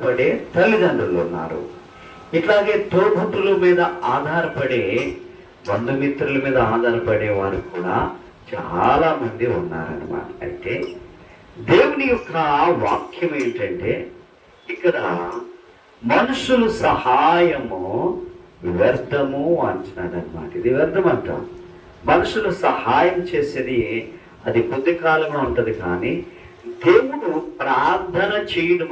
పడే తల్లిదండ్రులు ఉన్నారు. ఇట్లాగే తోబుట్టుల మీద ఆధారపడే బంధుమిత్రుల మీద ఆధారపడే వారు కూడా చాలా మంది ఉన్నారన్నమాట. అయితే దేవుని యొక్క వాక్యం ఏంటంటే, ఇక్కడ మనుషులు సహాయము వ్యర్థము అంటున్నాడనమాట. ఇది వ్యర్థం అంటాం. మనుషులు సహాయం చేసేది అది కొద్ది కాలంగా ఉంటుంది, కానీ దేవుడు ప్రార్థన చేయడం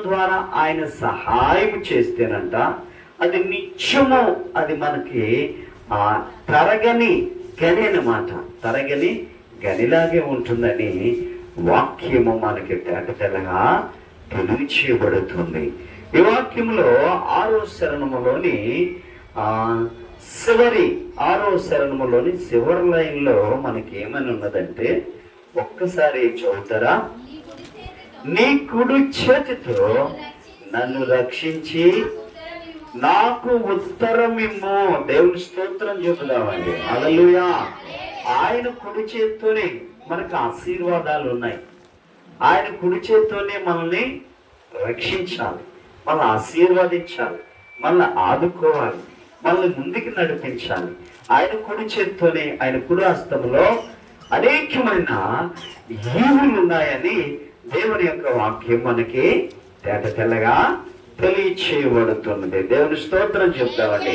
ద్వారా ఆయన సహాయం చేస్తేనంట అది నిత్యము, అది మనకి తరగని గని అన్నమాట. తరగని గనిలాగే ఉంటుందని వాక్యము మనకి తేటతెల్లగా తెలియచేయబడుతుంది. ఈ వాక్యంలో 6వ శరణములోని చివరి లైన్లో మనకి ఏమని ఉన్నదంటే, ఒక్కసారి చదువుతారా? నీ కుడి చేతితో నన్ను రక్షించి నాకు ఉత్తరమిమ్ము. దేవుని స్తోత్రం చెబుదామండి. హల్లెలూయా. ఆయన కుడి చేత్తోనే మనకు ఆశీర్వాదాలు ఉన్నాయి. ఆయన కుడి చేత్తోనే మనల్ని రక్షించాలి, మనల్ని ఆశీర్వదించాలి, మనల్ని ఆదుకోవాలి, మనల్ని ముందుకు నడిపించాలి. ఆయన కుడి చేత్తోనే, ఆయన కుడి హస్తంలో అనేకమైన ఈవులు ఉన్నాయని దేవుని యొక్క వాక్యం మనకి తేటతెల్లగా తెలియచేయబడుతున్నది. దేవుని స్తోత్రం చెప్తామండి.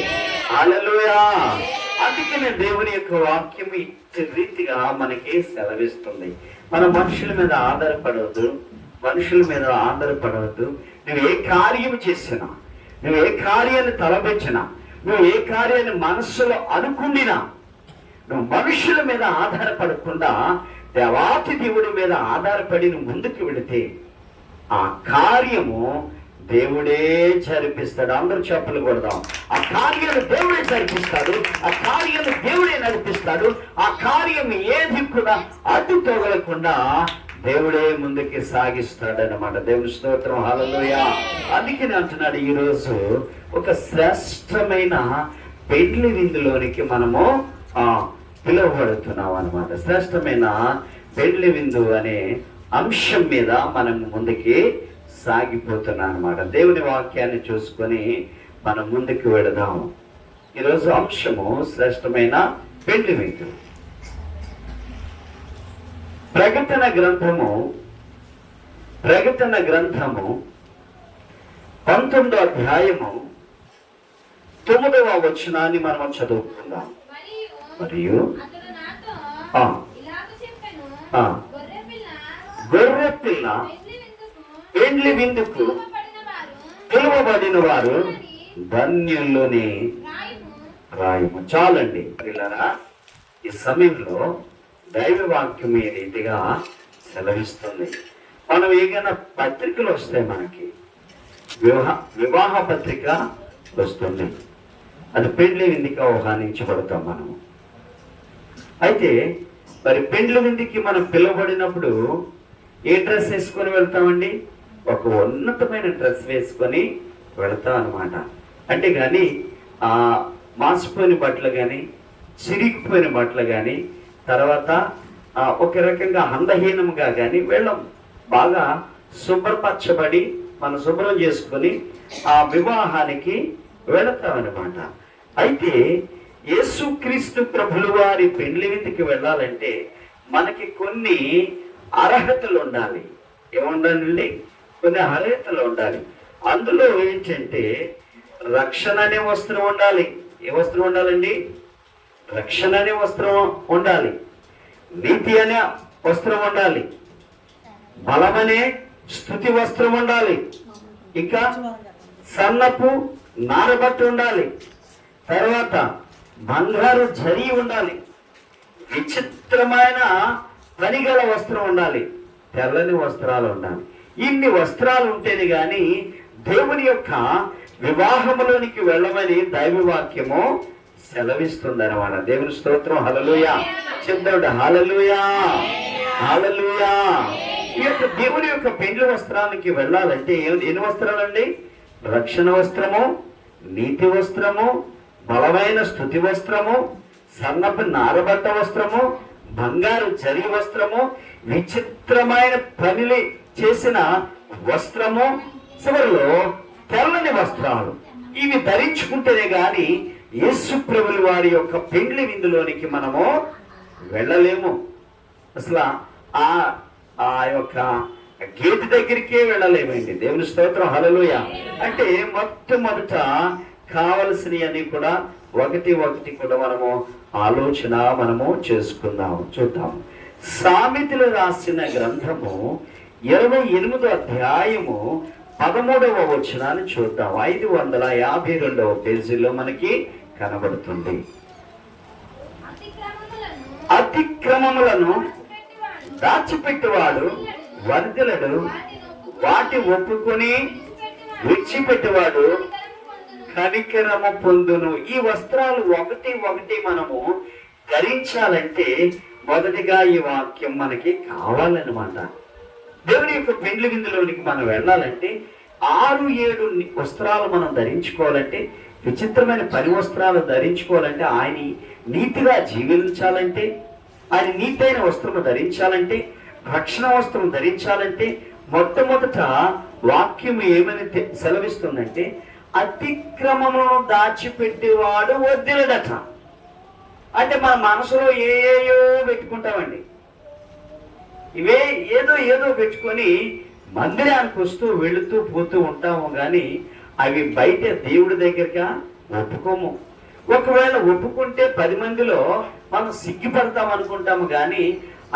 హల్లెలూయా. అందుకనే దేవుని యొక్క వాక్యం ఇట్టి రీతిగా మనకి సెలవిస్తుంది. మన మనుషుల మీద ఆధారపడవద్దు. నువ్వు ఏ కార్యం చేసినా, నువ్వు ఏ కార్యాన్ని తలపెచ్చినా, నువ్వు ఏ కార్యాన్ని మనస్సులో అనుకుండినా, నువ్వు మనుషుల మీద ఆధారపడకుండా దేవాతి దేవుడి మీద ఆధారపడి నువ్వు ముందుకు వెళితే ఆ కార్యము దేవుడే జరిపిస్తాడు. అందరూ చెప్పులు కొడదాం. ఆ కార్యాన్ని దేవుడే జరిపిస్తాడు, ఆ కార్యాన్ని దేవుడే నడిపిస్తాడు. ఆ కార్యం ఏది కూడా అడ్డు తొగలకుండా దేవుడే ముందుకి సాగిస్తాడనమాట. దేవుని స్తోత్రం. హల్లెలూయా. అందుకని అంటున్నాడు, ఈరోజు ఒక శ్రేష్టమైన పెళ్లి విందులోనికి మనము పిలువబడుతున్నాం అనమాట. శ్రేష్టమైన పెళ్లి విందు అనే అంశం మీద మనం ముందుకి సాగిపోతున్నాం అనమాట. దేవుని వాక్యాన్ని చూసుకొని మనం ముందుకు వెళదాం. ఈరోజు అంశము శ్రేష్టమైన పెళ్లి విందు. ప్రకటన గ్రంథము 19వ అధ్యాయము 9వ వచనాన్ని మనం చదువుకుందాం. మరియు గొర్రెపిల్ల పెండ్లి విందుకు పిలువబడిన వారు ధన్యుల్లోని రాయము. చాలండి పిల్లరా, ఈ సమయంలో దైవ వాక్యం ఈ రీతిగా సెలవిస్తుంది. మనం ఏదైనా పత్రికలు వస్తాయి, మనకి వివాహ పత్రిక వస్తుంది, అది పెండ్లి విందుకి ఆహ్వానించబడతాం మనము. అయితే మరి పెండ్లి విందుకి మనం పిలువబడినప్పుడు ఏ డ్రెస్ వేసుకొని వెళ్తామండి? ఒక ఉన్నతమైన డ్రెస్ వేసుకొని వెళతాం అనమాట. అంటే కానీ మాసిపోయిన బట్టలు కానీ, చిరిగిపోయిన బట్టలు కానీ, తర్వాత ఒక రకంగా అందహీనంగా కానీ వెళ్ళం. బాగా శుభ్రపరచబడి మనం శుభ్రం చేసుకొని ఆ వివాహానికి వెళతామన్నమాట. అయితే యేసుక్రీస్తు ప్రభుల వారి పెండ్లి విందుకి వెళ్ళాలంటే మనకి కొన్ని అర్హతలు ఉండాలి. ఏముండాలండి? కొన్ని అర్హతలు ఉండాలి. అందులో ఏంటంటే రక్షణ అనే వస్త్రం ఉండాలి. ఏ వస్త్రం ఉండాలండి? రక్షణ అనే వస్త్రం ఉండాలి. నీతి అనే వస్త్రం ఉండాలి. బలమనే స్తుతి వస్త్రం ఉండాలి. ఇంకా సన్నపు నారబట్టు ఉండాలి. తర్వాత బంగారు జరీ ఉండాలి. విచిత్రమైన పనిగల వస్త్రం ఉండాలి. తెల్లని వస్త్రాలు ఉండాలి. ఇన్ని వస్త్రాలు ఉంటేనే గాని దేవుని యొక్క వివాహములోనికి వెళ్ళమని దైవ వాక్యము సెలవిస్తుంది అనమాట. దేవుని స్తోత్రం. హల్లెలూయా. చెప్తాడు హల్లెలూయా, హల్లెలూయా. ఈ యొక్క దేవుని యొక్క పెండ్లి వస్త్రానికి వెళ్ళాలంటే ఎన్ని వస్త్రాలండి? రక్షణ వస్త్రము, నీతి వస్త్రము, బలమైన స్తుతి వస్త్రము, సన్నపు నారబట్ట వస్త్రము, బంగారు జరి వస్త్రము, విచిత్రమైన పనిలి చేసిన వస్త్రము, చివరిలో తెల్లని వస్త్రాలు. ఇవి ధరించుకుంటేనే గాని యేసు ప్రభుల వారి యొక్క పెండ్లి విందులోనికి మనము వెళ్ళలేము. అసలు ఆ ఆ యొక్క గేటు దగ్గరికే వెళ్ళలేమండి. దేవుని స్తోత్రం, హల్లెలూయా. అంటే మొట్టమొదట కావలసినవి అని కూడా ఒకటి కూడా మనము ఆలోచన చేసుకుందాం. చూద్దాం. సామెతలు రాసిన గ్రంథము 28వ అధ్యాయము 13వ వచనాన్ని చూద్దాం. 552వ పేజీలో మనకి కనబడుతుంది. అతిక్రమములను దాచిపెట్టువాడు వర్ధిల్లడు, వాటి ఒప్పుకొని విడిచిపెట్టువాడు కనికరము పొందును. ఈ వస్త్రాలు ఒకటి మనము ధరించాలంటే మొదటిగా ఈ వాక్యం మనకి కావాలన్నమాట. దేవుని యొక్క పెండ్లి విందులోనికి మనం వెళ్ళాలంటే 6-7 వస్త్రాలు మనం ధరించుకోవాలంటే, విచిత్రమైన పని వస్త్రాలు ధరించుకోవాలంటే, ఆయన నీతిగా జీవించాలంటే, ఆయన నీతైన వస్త్రము ధరించాలంటే, రక్షణ వస్త్రం ధరించాలంటే మొట్టమొదట వాక్యం ఏమని సెలవిస్తుందంటే, అతిక్రమములను దాచిపెట్టేవాడు వర్ధిల్లడట. అంటే మన మనసులో ఏయో పెట్టుకుంటామండి. ఇవే ఏదో పెట్టుకొని మందిరానికి వస్తూ వెళుతూ పోతూ ఉంటాము, కానీ అవి బయట దేవుడి దగ్గరగా ఒప్పుకోము. ఒకవేళ ఒప్పుకుంటే 10 మందిలో మనం సిగ్గుపడతాం అనుకుంటాము, కానీ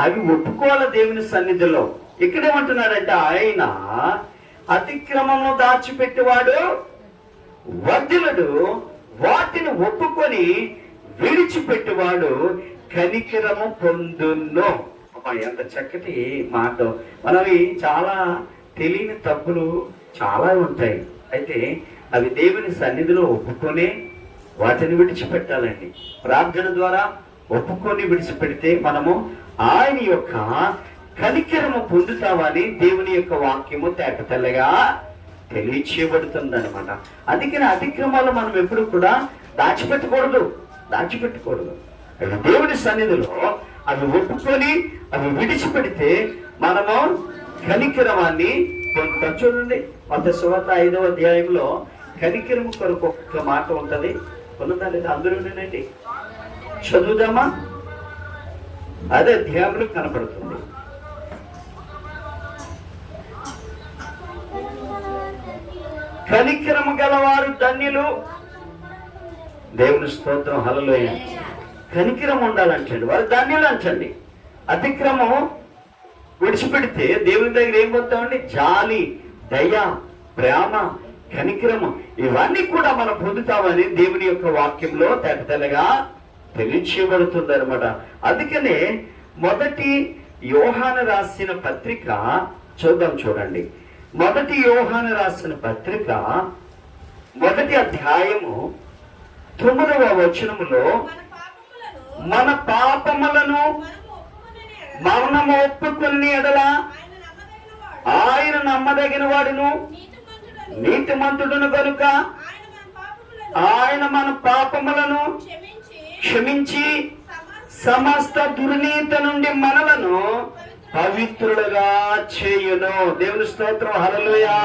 అవి ఒప్పుకోవాలి దేవుని సన్నిధిలో. ఇక్కడేమంటున్నాడంటే, ఆయన అతిక్రమము దాచిపెట్టేవాడు వర్ధిల్లడు, వాటిని ఒప్పుకొని విడిచిపెట్టేవాడు కనికరము పొందును. ఎంత చక్కటి మాట. మనవి చాలా తెలియని తప్పులు చాలా ఉంటాయి. అయితే అవి దేవుని సన్నిధిలో ఒప్పుకొనే వాటిని విడిచిపెట్టాలండి. ప్రార్థన ద్వారా ఒప్పుకొని విడిచిపెడితే మనము ఆయన యొక్క కనికరము పొందుతామని దేవుని యొక్క వాక్యము తేటతెల్లగా తెలియచేయబడుతుంది అనమాట. అందుకని అతిక్రమాలు మనం ఎప్పుడు కూడా దాచిపెట్టకూడదు. అవి దేవుని సన్నిధిలో అవి ఒప్పుకొని అవి విడిచిపెడితే మనము కనికరమాన్ని పొందుతాం. చూడండి, మత్తయి సువార్త 5వ అధ్యాయంలో కనికరము కొరకు ఒక్క మాట ఉంటది. ఉన్నదా లేదా? అందులోనేనండి, చదువుదామా? అదే అధ్యాయంలో కనపడుతుంది. కనికరము గలవారు ధన్యులు. దేవుని స్తోత్రం, హల్లెలూయా. కనికరం ఉండాలంటండి, వారు ధన్యులు అంటండి. అతిక్రమం విడిచిపెడితే దేవుని దగ్గర ఏం పొందుతామండి? జాలి, దయ, ప్రేమ, కనికరము ఇవన్నీ కూడా మనం పొందుతామని దేవుని యొక్క వాక్యంలో తెల్లగా తెలియచేయబడుతుంది అనమాట. అందుకనే మొదటి యోహాను రాసిన పత్రిక చూద్దాం. చూడండి, మొదటి యోహాను రాసిన పత్రిక 1వ అధ్యాయము 9వ వచనములో, మన పాపములను మనము ఒప్పుకుని ఎడల ఆయన నమ్మదగిన వాడును నీతిమంతుడును కనుక ఆయన మన పాపములను క్షమించి సమస్త దుర్నీతి నుండి మనలను పవిత్రులుగా చేయును. దేవుని స్తోత్రం, హల్లెలూయా.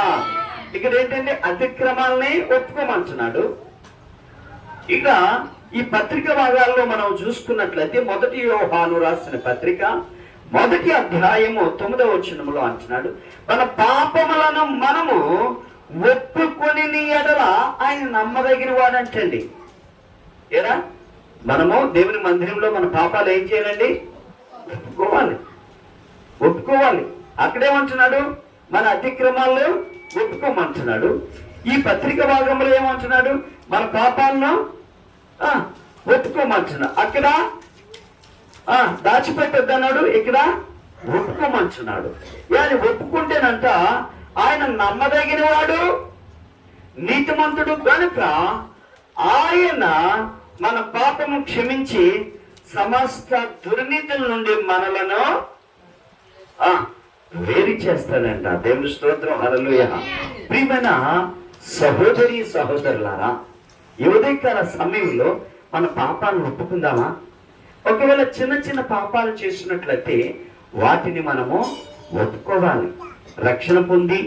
ఇక్కడ ఏంటంటే అతిక్రమాలని ఒప్పుకోమంటున్నాడు. ఇక ఈ పత్రిక భాగాల్లో మనం చూసుకున్నట్లయితే మొదటి యోహాను రాసిన పత్రిక 1వ అధ్యాయము 9వ వచనములో అంటున్నాడు, మన పాపములను మనము ఒప్పుకొని ఎడల ఆయన నమ్మదగిన వాడంటండి. ఏరా, మనము దేవుని మందిరంలో మన పాపాలు ఏం చేయాలండి? ఒప్పుకోవాలి. అక్కడేమంటున్నాడు? మన అతిక్రమాలను ఒప్పుకోమంటున్నాడు. ఈ పత్రిక భాగంలో ఏమంటున్నాడు? మన పాపాలను ఒప్పుకోమంటున్నాడు. అక్కడ దాచిపెట్టొద్దన్నాడు, ఇక్కడ ఒప్పుకోమంటున్నాడు. అది ఒప్పుకుంటేనంట ఆయన నమ్మదగిన వాడు, నీతిమంతుడు కనుక ఆయన మన పాపము క్షమించి సమస్త దుర్నీతుల నుండి మనలను వేరు చేస్తాడంట. దేవుని స్తోత్రం, హల్లెలూయా. ప్రియమైన సహోదరి సహోదరులారా, ఈ ఉదయకాల సమయంలో మన పాపాలను ఒప్పుకుందామా? ఒకవేళ చిన్న చిన్న పాపాలు చేసినట్లయితే వాటిని మనము ఒప్పుకోవాలి. రక్షణ పొంది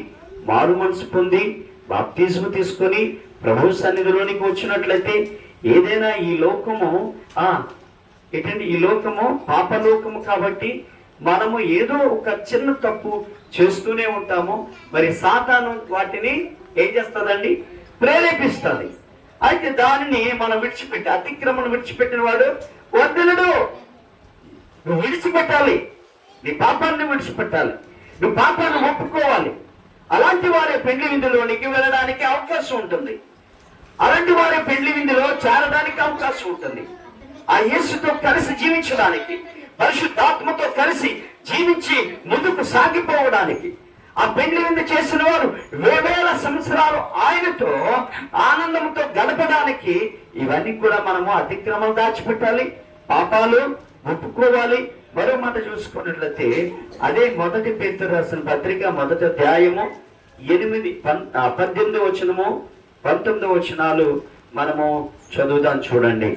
మారు మనసు పొంది బాప్తిజము తీసుకొని ప్రభు సన్నిధిలోనికి వచ్చినట్లయితే ఏదైనా ఈ లోకము ఈ లోకము పాపలోకము కాబట్టి మనము ఏదో ఒక చిన్న తప్పు చేస్తూనే ఉంటాము. మరి సాతాను వాటిని ఏం చేస్తుందండి? ప్రేరేపిస్తుంది. అయితే దానిని మనం విడిచిపెట్టి, అతిక్రమణ విడిచిపెట్టిన వాడు వద్దనుడు. నువ్వు విడిచిపెట్టాలి, నీ పాపాన్ని విడిచిపెట్టాలి, నువ్వు పాపాన్ని ఒప్పుకోవాలి. అలాంటి వారే పెండ్లి విందులోనికి వెళ్ళడానికి అవకాశం ఉంటుంది. అలాంటి వారే పెండ్లి విందులో చేరడానికి అవకాశం ఉంటుంది. ఆ యేసుతో కలిసి జీవించడానికి, పరిశుద్ధాత్మతో కలిసి జీవించి ముందుకు సాగిపోవడానికి, ఆ పెండ్లి విందు చేసిన వారు వేవేల సంవత్సరాలు ఆయనతో ఆనందంతో గడపడానికి ఇవన్నీ కూడా మనము అతిక్రమం దాచిపెట్టాలి, పాపాలు ఒప్పుకోవాలి. మరో మాట చూసుకున్నట్లయితే అదే మొదటి పేతురు రాసిన పత్రిక 1వ అధ్యాయము 18 వచనము 19 వచనాలు మనము చదువుదాం. చూడండి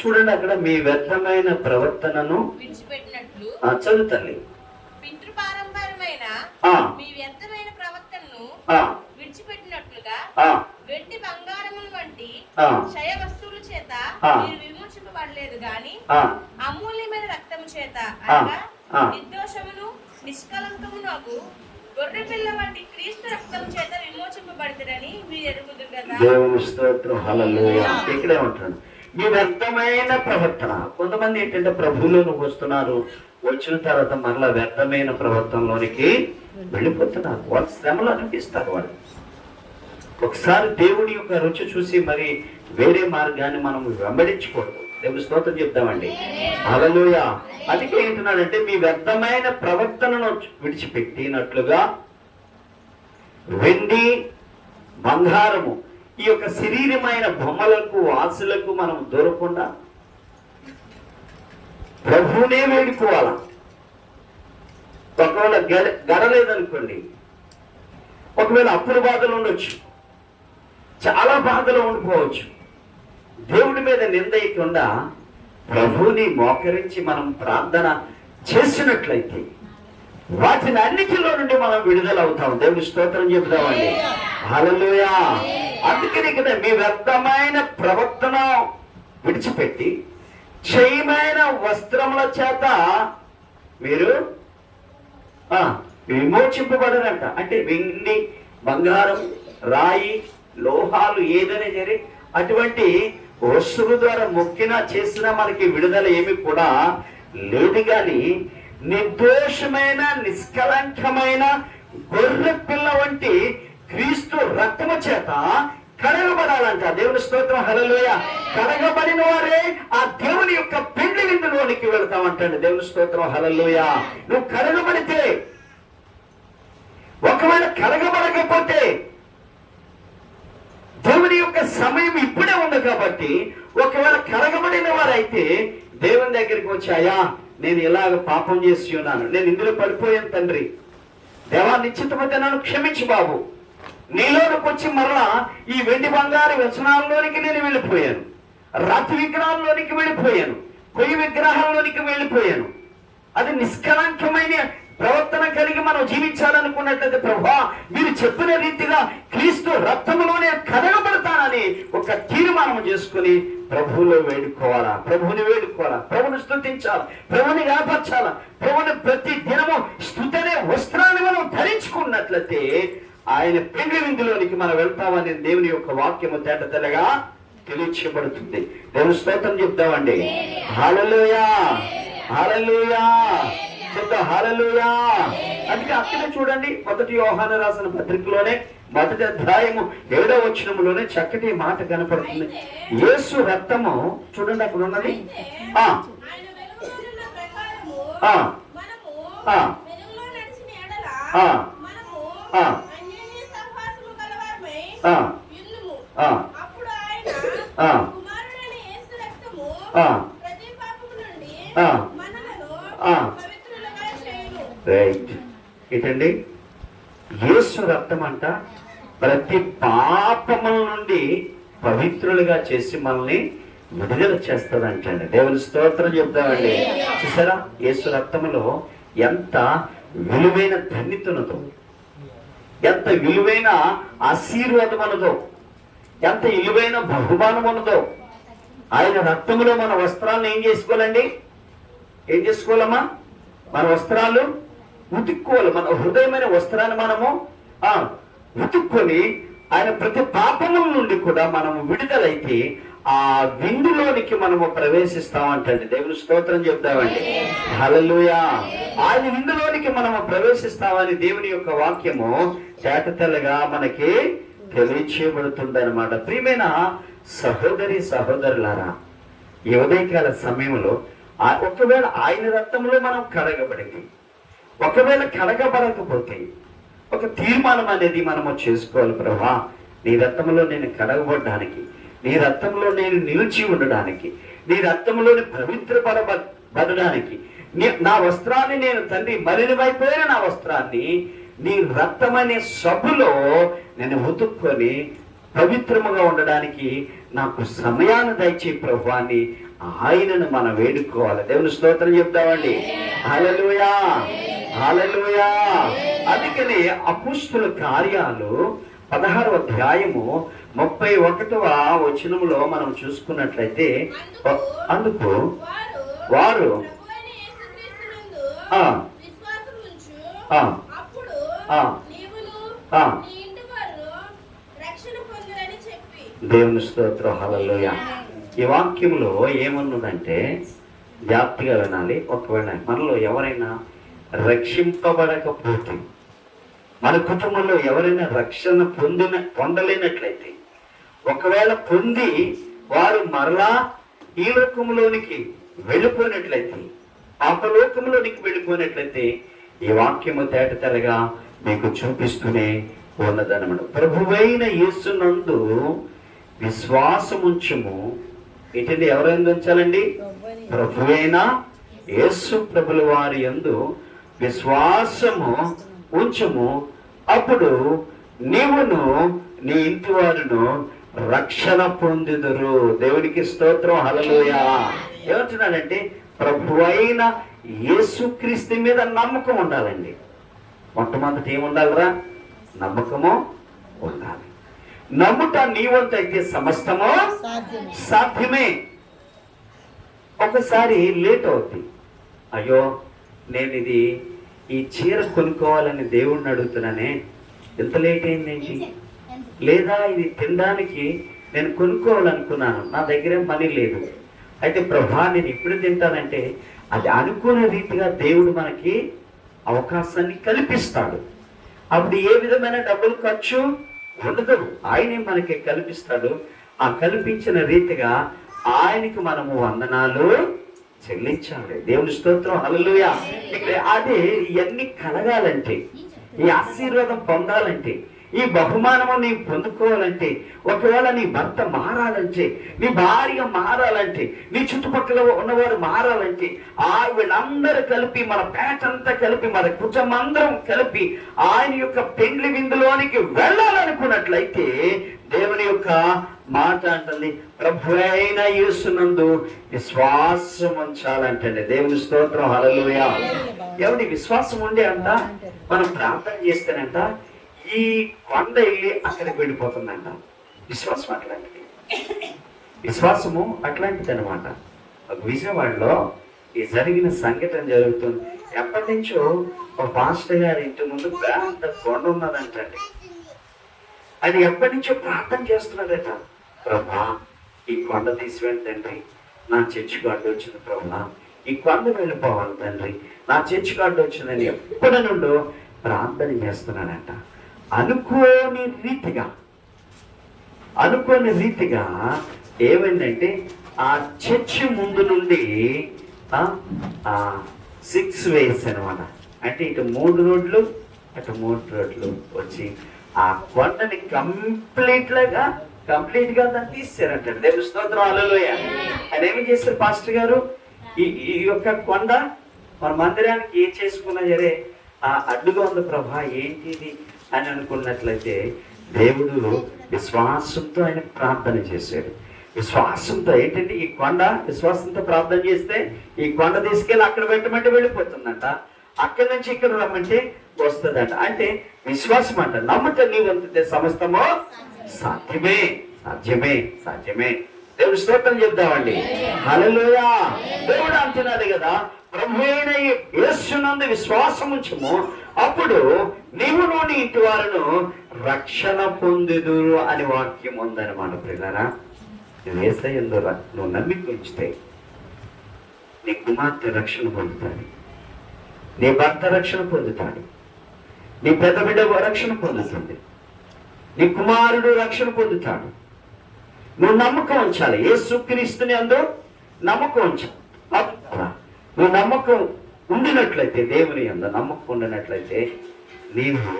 చూడండి అక్కడ మీ వ్యర్థమైన ప్రవర్తనను చదువుతండి. విడిచిపెట్టినట్లుగా వెండి బంగారముల వంటి క్షయ వస్తువుల చేత మీరు విమోచింపబడలేదు గాని అమూల్యమైన రక్తము చేత అనగా నిర్దోషమును నిష్కలంకమునకు గొర్రె పిల్ల వంటి క్రీస్తు రక్తము చేత విమోచింపబడతారని మీరు ఎరుగుదురు కదా. దేవుని స్తోత్రం, హల్లెలూయా. ఇక్కడే ఉంటాడు. మీ వ్యర్థమైన ప్రవర్తన. కొంతమంది ఏంటంటే ప్రభువులోనికి వస్తున్నారు, వచ్చిన తర్వాత మరలా వ్యర్థమైన ప్రవర్తనలోనికి వెళ్ళిపోతున్నారు. వాళ్ళు శ్రమలు అనిపిస్తారు. వాళ్ళు ఒకసారి దేవుని యొక్క రుచి చూసి మరి వేరే మార్గాన్ని మనం వెంబడించకూడదు. దేవుని స్తోత్రం చెప్తామండి. హల్లెలూయా. అందుకే ఏంటున్నాడంటే మీ వ్యర్థమైన ప్రవర్తనను విడిచిపెట్టినట్లుగా వెండి బంగారము, ఈ యొక్క శరీరమైన బొమ్మలకు ఆశలకు మనం దూరకుండా ప్రభువునే వేడుకోవాలా. ఒకవేళ గడలేదనుకోండి, ఒకవేళ అప్పుల బాధలు ఉండొచ్చు, చాలా బాధలు ఉండిపోవచ్చు. దేవుడి మీద నిందయకుండా ప్రభువుని మోకరించి మనం ప్రార్థన చేసినట్లయితే వాటిని అన్నిటిలో నుండి మనం విడుదల అవుతాం. దేవుని స్తోత్రం చెబుతామండి. హల్లెలూయా. అందుకని ఇక్కడ మీ వ్యర్థమైన ప్రవర్తన విడిచిపెట్టి క్షయమైన వస్త్రముల చేత మీరు విమోచింపబడరంట. అంటే వెండి బంగారం రాయి లోహాలు ఏదైనా సరే అటువంటి వస్తువుల ద్వారా మొక్కినా చేసినా మనకి విడుదల ఏమి కూడా లేదు. కానీ నిర్దోషమైన నిష్కలంకమైన గొర్రె పిల్ల వంటి క్రీస్తు రక్తము చేత కడగబడాలంట. దేవుని స్తోత్రం, హల్లెలూయా. కడగబడిన వారే ఆ దేవుని యొక్క పెండ్లి విందులోనికి వెళ్తామంటండి. దేవుని స్తోత్రం, హల్లెలూయా. నువ్వు కడగబడితే, ఒకవేళ కడగబడకపోతే దేవుని యొక్క సమయం ఇప్పుడే ఉంది కాబట్టి, ఒకవేళ కడగబడిన వారైతే దేవుని దగ్గరికి వచ్చాయా, నేను ఇలాగ పాపం చేసి ఉన్నాను, నేను ఇందులో పడిపోయాను తండ్రి, దేవా నిశ్చితమైతే నన్ను క్షమించు బాబు, నీలోనికి వచ్చి మరలా ఈ వెండి బంగారు వ్యసనాల్లోనికి నేను వెళ్ళిపోయాను, రాతి విగ్రహాల్లోనికి వెళ్ళిపోయాను, కొయ్యి విగ్రహాల్లోనికి వెళ్ళిపోయాను. అది నిష్కలంకమైన ప్రవర్తన కలిగి మనం జీవించాలనుకున్నట్లయితే ప్రభువా మీరు చెప్పిన రీతిగా క్రీస్తు రక్తములోనే కడగబడతానని ఒక తీర్మానం చేసుకుని ప్రభువులో వేడుకోవాలా, ప్రభువుని వేడుకోవాలా, ప్రభుని స్తుతించాలా, ప్రభుని వ్యాపరచాలా, ప్రభుని ప్రతి దినము స్తుతి అనే వస్త్రాన్ని మనం ధరించుకున్నట్లయితే ఆయన పెండ్లి విందులోనికి మనం వెళ్తామని దేవుని యొక్క వాక్యము తేట తెల్లగా తెలియచేయబడుతుంది. దేవుని స్తోత్రం చెప్తామండి. హల్లెలూయా, హల్లెలూయా, హల్లెలూయా. అందుకే అక్కడే చూడండి, 1 యోహాను రాసిన పత్రికలోనే 1వ అధ్యాయము 7వ వచనములోనే చక్కటి మాట కనపడుతుంది. యేసు రక్తము చూడండి అక్కడ ఉన్నది. రైట్. ఏంటండి యేసు రక్తం అంట ప్రతి పాపముల నుండి పవిత్రులుగా చేసి మనల్ని విడుదల చేస్తుందంటండి. దేవుని స్తోత్రం చెప్తామండి. చూసారా, యేసు రక్తములో ఎంత విలువైన ధన్యతనదో, ఎంత విలువైన ఆశీర్వాదం ఉన్నదో, ఎంత విలువైన బహుమానం ఉన్నదో. ఆయన రక్తంలో మన వస్త్రాలను ఏం చేసుకోవాలండి? ఏం చేసుకోవాలమ్మా? మన వస్త్రాలు ఉతుక్కోవాలి. మన హృదయమైన వస్త్రాన్ని మనము ఉతుక్కొని ఆయన ప్రతి పాపముల నుండి కూడా మనము విడుదలైతే ఆ విందులోనికి మనము ప్రవేశిస్తామంటండి. దేవుని స్తోత్రం చెప్తామండి. హల్లెలూయా. ఆయన విందులోనికి మనము ప్రవేశిస్తామని దేవుని యొక్క వాక్యము తేటతెల్లగా మనకి తెలియచేయబడుతుంది అనమాట. ప్రియమైన సహోదరి సహోదరులారా, ఈ ఉదయకాల సమయంలో ఒకవేళ ఆయన రక్తంలో మనం కడగబడింది, ఒకవేళ కడగబడకపోతే ఒక తీర్మానం అనేది మనము చేసుకోవాలి. ప్రభువా, నీ రక్తంలో నేను కడగబడడానికి, నీ రక్తంలో నేను నిలిచి ఉండడానికి, నీ రక్తంలోని పవిత్రపడబడడానికి, నా వస్త్రాన్ని నేను తండ్రి మలినమైపోయిన నా వస్త్రాన్ని నీ రక్తమనే సబ్బులో నేను ఉతుక్కొని పవిత్రముగా ఉండడానికి నాకు సమయాన్ని దయచే ప్రభువాన్ని ఆయనను మనం వేడుకోవాలి. దేవుని స్తోత్రం చెప్తామండి. హల్లెలూయా, హల్లెలూయా. అందుకని అపోస్తుల కార్యాలు 16వ అధ్యాయము 31వ వచనములో మనం చూసుకున్నట్లయితే, అందుకు వారు దేవుని స్తోత్రం. హల్లెలూయా. ఈ వాక్యంలో ఏమన్నదంటే జాగ్రత్తగా వినాలి. ఒకవేళ మనలో ఎవరైనా రక్షింపబడకపోతే, మన కుటుంబంలో ఎవరైనా రక్షణ పొందలేనట్లయితే, ఒకవేళ పొంది వారు మరలా ఈ లోకంలోనికి వెళ్ళిపోయినట్లయితే, పాపలోకంలోనికి వెళ్ళిపోయినట్లయితే ఈ వాక్యము తేటతెల్లగా మీకు చూపిస్తూనే ఉన్నదన్నమాట. ప్రభువైన యేసునందు విశ్వాసముంచుము. ఏంటండి? ఎవరైనా ఉంచాలండి? ప్రభువైన యేసు ప్రభుల వారి యందు విశ్వాసము ఉంచుము, అప్పుడు నీవును నీ ఇంటి వారును రక్షణ పొందుదురు. దేవునికి స్తోత్రం. హల్లెలూయా. ఏమంటున్నాడంటే ప్రభువైన యేసుక్రీస్తు మీద నమ్మకం ఉండాలండి. మొట్టమొదటి ఏముండాలిరా? నమ్మకము ఉండాలి. నమ్ముట నీ వంతు అయితే సమస్తము సాధ్యమే. ఒకసారి లేట్ అవుతుంది. అయ్యో, నేను ఈ చీర కొనుక్కోవాలని దేవుడిని అడుగుతున్నానే, ఎంత లేట్ అయిందేంటి? లేదా ఇది తినడానికి నేను కొనుక్కోవాలనుకున్నాను, నా దగ్గర మనీ లేదు. అయితే ప్రభా నేను ఎప్పుడు తింటానంటే, అది అనుకునే రీతిగా దేవుడు మనకి అవకాశాన్ని కల్పిస్తాడు. అప్పుడు ఏ విధమైన డబ్బులు ఖర్చు ఉండదు, ఆయనే మనకి కల్పిస్తాడు. ఆ కల్పించిన రీతిగా ఆయనకు మనము వందనాలు చెల్లించాలి. దేవుని స్తోత్రం. హల్లెలూయా. అదే ఇవన్నీ కలగాలంటే, ఈ ఆశీర్వాదం పొందాలంటే, ఈ బహుమానము నీ పొందుకోవాలంటే, ఒకవేళ నీ భర్త మారాలంటే, నీ భార్య మారాలంటే, నీ చుట్టుపక్కల ఉన్నవారు మారాలంటే, వీళ్ళందరూ కలిపి, మన పేటంతా కలిపి, మన కుటుంబం అందరం కలిపి ఆయన యొక్క పెండ్లి విందులోనికి వెళ్ళాలనుకున్నట్లయితే దేవుని యొక్క మాట అంటుంది, ప్రభువైన యేసునందు విశ్వాసం ఉంచాలంటండి. దేవుని స్తోత్రం. హల్లెలూయా. ఎవరి విశ్వాసం ఉండే అంట మనం ప్రార్థన చేస్తేనంట ఈ కొండ వెళ్ళి అక్కడికి వెళ్ళిపోతుందంట. విశ్వాసం అట్లాంటిది. విశ్వాసము అట్లాంటిది అనమాట. విజయవాడలో ఈ జరిగిన సంఘటన జరుగుతుంది. ఎప్పటి నుంచో ఒక పాస్టర్ గారి ఇంటి ముందు పెద్ద కొండ ఉన్నదంటండి. అది ఎప్పటి నుంచో ప్రార్థన చేస్తున్నాడట. ప్రభా, ఈ కొండ తీసివేయండి తండ్రి, నా చర్చికి అడ్డు వచ్చింది. ప్రభా, ఈ కొండ వెళ్ళిపోవాలి తండ్రి, నా చర్చికి అడ్డు వచ్చిందని ఎప్పటి నుండో ప్రార్థన చేస్తున్నాడట. అనుకోని రీతిగా ఏమైందంటే, ఆ చర్చి ముందు నుండి 6 ways అనమాట. అంటే ఇటు 3 రోడ్లు, అటు 3 రోడ్లు వచ్చి ఆ కొండని కంప్లీట్ గా దాన్ని తీసారంట. దేవుని స్తోత్రం. హల్లెలూయా. ఆయన ఏమి చేస్తారు పాస్టర్ గారు? ఈ యొక్క కొండ మన మందిరానికి ఏం చేసుకున్నా సరే అడ్డుగా ఉంది ప్రభా, ఏంటిది అని అనుకున్నట్లయితే దేవుడు విశ్వాసంతో ఆయన ప్రార్థన చేశాడు. విశ్వాసంతో ఏంటంటే, ఈ కొండ విశ్వాసంతో ప్రార్థన చేస్తే ఈ కొండ తీసుకెళ్ళి అక్కడ పెట్టమంటే వెళ్ళిపోతుందంట. అక్కడి నుంచి ఇక్కడ రమ్మంటే వస్తుందట. అంటే విశ్వాసం అంట. నమ్ముట నీ వంతు సమస్తమో సాధ్యమే, సాధ్యమే, సాధ్యమే. దేవుడు స్తోత్రం చెప్దామండి. హల్లెలూయా. దేవుడు అంటున్నాడు కదా, ప్రభు అయిన యేసునందు విశ్వాసం ఉంచుము, అప్పుడు నీవును నీ ఇంటి వారును రక్షణ పొందుదురు అని వాక్యం ఉందన్నమాట. ప్రియులారా, నువ్వు యేసయ్యందు నువ్వు నమ్మిక ఉంచితే నీ కుమార్తె రక్షణ పొందుతాడు, నీ భర్త రక్షణ పొందుతాడు, నీ పెద్ద బిడ్డ రక్షణ పొందుతుంది, నీ కుమారుడు రక్షణ పొందుతాడు. నువ్వు నమ్మకం ఉంచాలి. యేసుక్రీస్తుని అందు నమ్మకం ఉంచాలి. నువ్వు నమ్మకం ఉండినట్లయితే, దేవుని యందు నమ్మకం ఉండినట్లయితే, నీవు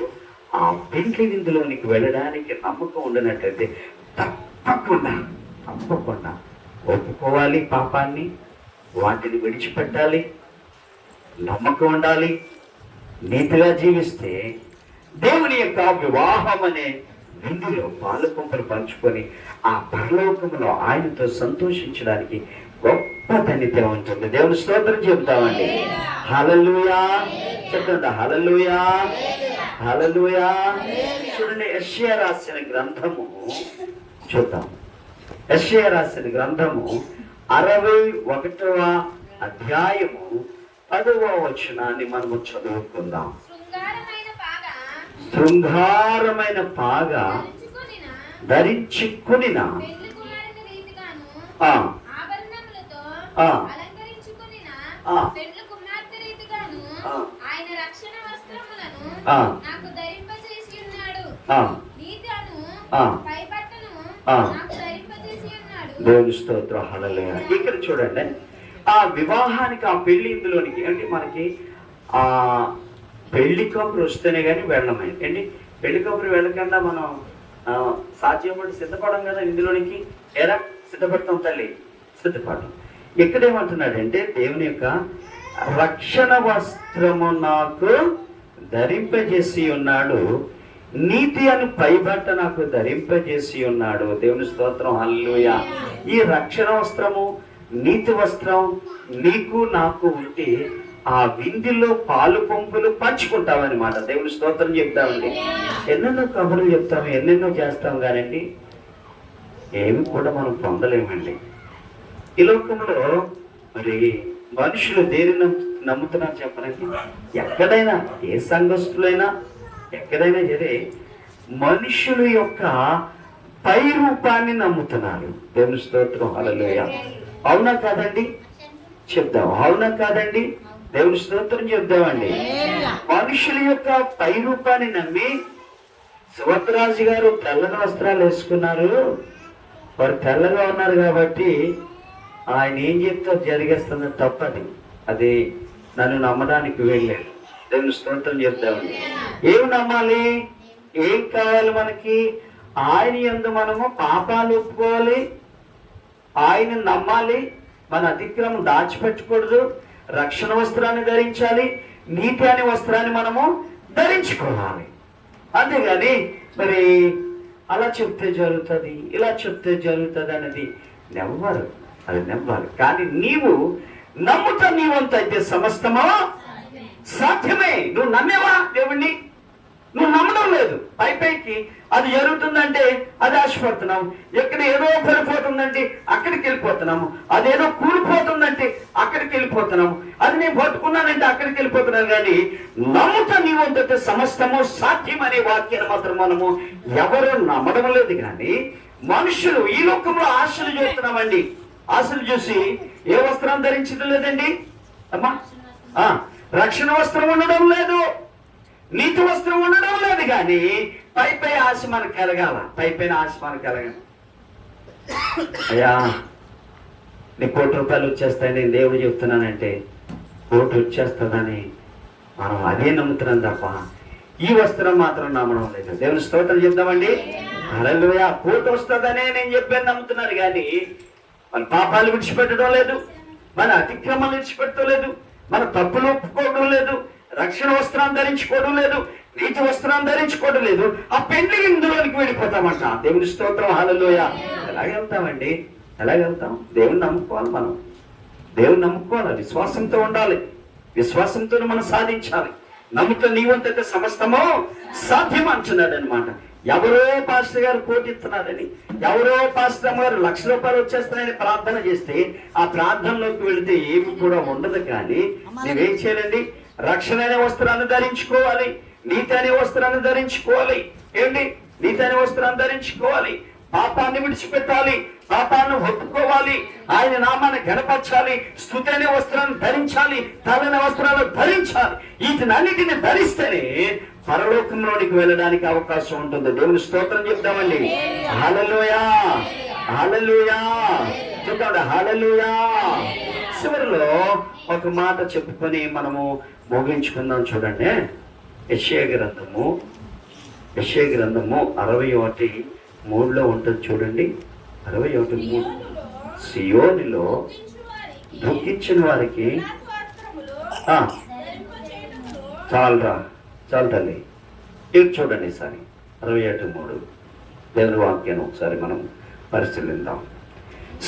ఆ పెండ్లి విందులోనికి వెళ్ళడానికి నమ్మకం ఉండినట్లయితే తప్పకుండా తప్పకుండా ఒప్పుకోవాలి పాపాన్ని, వాటిని విడిచిపెట్టాలి, నమ్మకం ఉండాలి. నీతిగా జీవిస్తే దేవుని యొక్క వివాహం అనే విందులో పాలు పంపులు పంచుకొని ఆ పరలోకంలో ఆయనతో సంతోషించడానికి గొప్ప ధన్యత ఉంటుంది. దేవుని స్తోత్రం చెబుతామండి. హల్లెలూయా చెప్తుందా? హల్లెలూయా, హల్లెలూయా. చూడండి, యెషయా రాసిన గ్రంథము చూద్దాం. యెషయా రాసిన గ్రంథము 61వ అధ్యాయము 10వ వచనాన్ని మనము చదువుకుందాం. శృంగారమైన పాగ ధరించుకునిన దేవుని స్తోత్రం. హల్లెలూయా. ఇక్కడ చూడండి, ఆ వివాహానికి, ఆ పెళ్లి ఇందులోనికి అంటే మనకి ఆ పెళ్లి కబురు వస్తేనే కానీ వెళ్ళమని ఏంటి, పెళ్లి కబురు వెళ్ళకుండా మనం సాధ్యపడి సిద్ధపడం కదా ఇందులోనికి. ఎలా సిద్ధపడతాం తల్లి? సిద్ధపడడం. ఇక్కడేమంటున్నాడంటే, దేవుని యొక్క రక్షణ వస్త్రము నాకు ధరింపజేసి ఉన్నాడు, నీతి అని పైబట్ట నాకు ధరింపజేసి ఉన్నాడు. దేవుని స్తోత్రం. హల్లెలూయా. ఈ రక్షణ వస్త్రము, నీతి వస్త్రం నీకు నాకు ఉంటే ఆ విందులో పాలు పంపులు పంచుకుంటామన్నమాట. దేవుని స్తోత్రం చెప్తామండి. ఎన్నెన్నో కబుర్లు చెప్తాము, ఎన్నెన్నో చేస్తాం, కానండి ఏమి కూడా మనం పొందలేమండి. ఈ లోకంలో మరి మనుషులు దేనిని నమ్ముతున్నారు చెప్పడానికి? ఎక్కడైనా, ఏ సంఘస్థులైనా, ఎక్కడైనా సరే మనుషుల యొక్క పై రూపాన్ని నమ్ముతున్నారు. దేవుని స్తోత్రం. హల్లెలూయా. అవునా కాదండి? చెప్దాం. అవునా కాదండి? దేవుని స్తోత్రం చెప్దామండి. మనుషుల యొక్క పై రూపాన్ని నమ్మి సుభద్రాజు గారు తెల్లని వస్త్రాలు వేసుకున్నారు. వారు తెల్లగా ఉన్నారు కాబట్టి ఆయన ఏం చెప్తే జరిగేస్తుంది. తప్పది. అది నన్ను నమ్మడానికి వెళ్ళాడు. దేవుని స్తోత్రం చెప్దామండి. ఏం నమ్మాలి? ఏం కావాలి మనకి? ఆయన యందు మనము పాపాలు ఒప్పుకోవాలి, ఆయన నమ్మాలి, మన అతిక్రమం దాచిపెట్టకూడదు, రక్షణ వస్త్రాన్ని ధరించాలి, నీతి అనే వస్త్రాన్ని మనము ధరించుకోవాలి. అంతేగాని మరి అలా చెప్తే జరుగుతుంది, ఇలా చెప్తే జరుగుతుంది అనేది నెవ్వరు. అది నెవ్వాలి. కానీ నీవు నమ్ముతా, నీవంత అయితే సమస్తమా సాధ్యమే. నువ్వు నమ్మేవా దేవుణ్ణి? నువ్వు నమ్మడం లేదు. పైకి అది జరుగుతుందంటే అది ఆశపడుతున్నాము, ఎక్కడ ఏదో పడిపోతుందంటే అక్కడికి వెళ్ళిపోతున్నాము, అదేదో కూలిపోతుందంటే అక్కడికి వెళ్ళిపోతున్నాము, అది నేను పట్టుకున్నానంటే అక్కడికి వెళ్ళిపోతున్నాను. కానీ నమ్ముతా నీవంతే సమస్తము సాధ్యం అనే వాక్యాన్ని మాత్రం మనము ఎవరు నమ్మడం లేదు. కానీ మనుషులు ఈ లోకంలో ఆశలు చూస్తున్నామండి. ఆశలు చూసి ఏ వస్త్రం ధరించడం లేదండి అమ్మా. రక్షణ వస్త్రం ఉండడం లేదు, నీతి వస్త్రం ఉండడం లేదు. కానీ పై ఆశ మనకు కలగాల, పైన ఆశ మనకు కలగాలి. అయ్యా నీ ₹1,00,000 వచ్చేస్తాయి, నేను దేవుడు చెప్తున్నానంటే 1,00,000 వచ్చేస్తుందని మనం అదే నమ్ముతున్నాం తప్ప ఈ వస్త్రం మాత్రం నమ్మడం లేదు. దేవుని స్తోత్రం చెప్దామండి. హల్లెలూయా. 1,00,000 వస్తుందనే నేను చెప్పాను నమ్ముతున్నారు. కానీ మన పాపాలు విడిచిపెట్టడం లేదు, మన అతిక్రమాలు విడిచిపెట్టడం లేదు, మన తప్పులు ఒప్పుకోవడం లేదు, రక్షణ వస్త్రాన్ని ధరించుకోవడం లేదు, నీతి వస్త్రాన్ని ధరించుకోవడం లేదు. ఆ పెళ్లి ఇందులోనికి వెళ్ళిపోతామంట. దేవుని స్తోత్రం. హల్లెలూయా. ఎలాగెళ్తామండి? ఎలాగెళ్తాం? దేవుని నమ్ముకోవాలి. మనం దేవుని నమ్ముకోవాలి, విశ్వాసంతో ఉండాలి. విశ్వాసంతో మనం సాధించాలి. నమ్ముతో నీవంతైతే సమస్తము సాధ్యం అంటున్నాడు అనమాట. ఎవరో పాస్టర్ గారు పోటీస్తున్నారని, ఎవరో పాస్టర్ అమ్మగారు ₹1,00,000 వచ్చేస్తాయని ప్రార్థన చేస్తే ఆ ప్రార్థనలోకి వెళితే ఏమి కూడా ఉండదు. కానీ నువ్వేం చేయాలండి? రక్షణ అనే వస్త్రాన్ని ధరించుకోవాలి, నీతి అనే వస్త్రాన్ని ధరించుకోవాలి. ఏంటి? నీతి అనే వస్త్రాన్ని ధరించుకోవాలి, పాపాన్ని విడిచిపెట్టాలి, పాపాన్ని ఒప్పుకోవాలి, ఆయన నామాన్ని గణపరచాలి, స్తుతి అనే వస్త్రాన్ని ధరించాలి, తలని వస్త్రాలు ధరించాలి. వీటినన్నిటిని ధరిస్తేనే పరలోకంలోనికి వెళ్ళడానికి అవకాశం ఉంటుంది. దేవుని స్తోత్రం చెప్తామండి. హల్లెలూయా, హల్లెలూయా చెప్తామండి. హల్లెలూయా. చివరిలో ఒక మాట చెప్పుకొని మనము ముగించుకుందాం. చూడండి, యెషయా గ్రంథము 61:3 ఉంటుంది. చూడండి, 61:3. సియోనులో దుఃఖించిన వారికి చాలు తల్లి. ఇది చూడండి ఈసారి 61:3 దేవుని వాక్యాన్ని ఒకసారి మనం పరిశీలిద్దాం.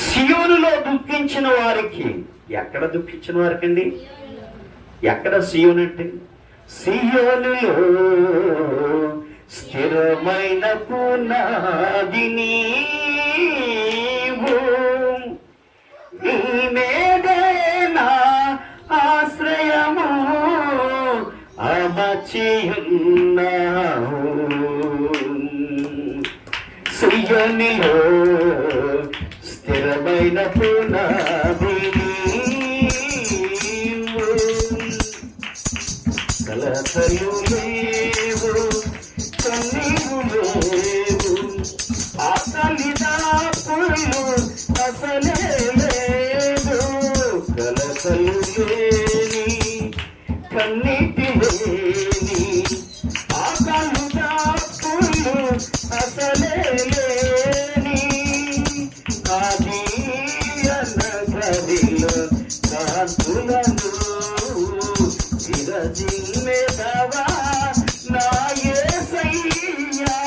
సియోనులో దుఃఖించిన వారికి. ఎక్కడ దుఃఖించిన వారికి అండి? ఎక్కడ సియోను అంటే? సియోనులో స్థిరమైన పునాది నీవు, నీ మీదే నా ఆశ్రయము అమర్చియున్నావు. సియోనులో స్థిరమైన పునాది నీవు, కలతలు లేవు, కన్నీరు లేవు, ఆకలిదాపులు అసలే లేదు, కలతలు లేని, కన్నీటి లేని, ఆకలిదాపులు అసలే లేని, నగరిలో కాంతులను విరజిమ్మెదవా నా యేసయ్యా.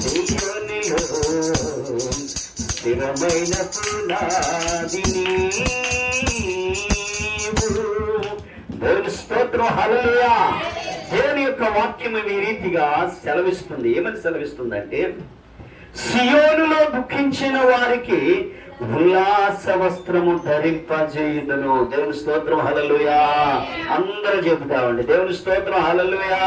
సియోనులో స్థిరమైన పునాది నీవు. దేవుని స్తోత్రం. హల్లెలూయా. దేవుని యొక్క వాక్యం ఈ రీతిగా సెలవిస్తుంది. ఏమని సెలవిస్తుందంటే, సియోనులో దుఃఖించిన వారికి ఉల్లాస వస్త్రము ధరింపజేయుదును. దేవుని స్తోత్రం. హల్లెలూయా. అందరూ చెబుతామండి. దేవుని స్తోత్రం. హల్లెలూయా.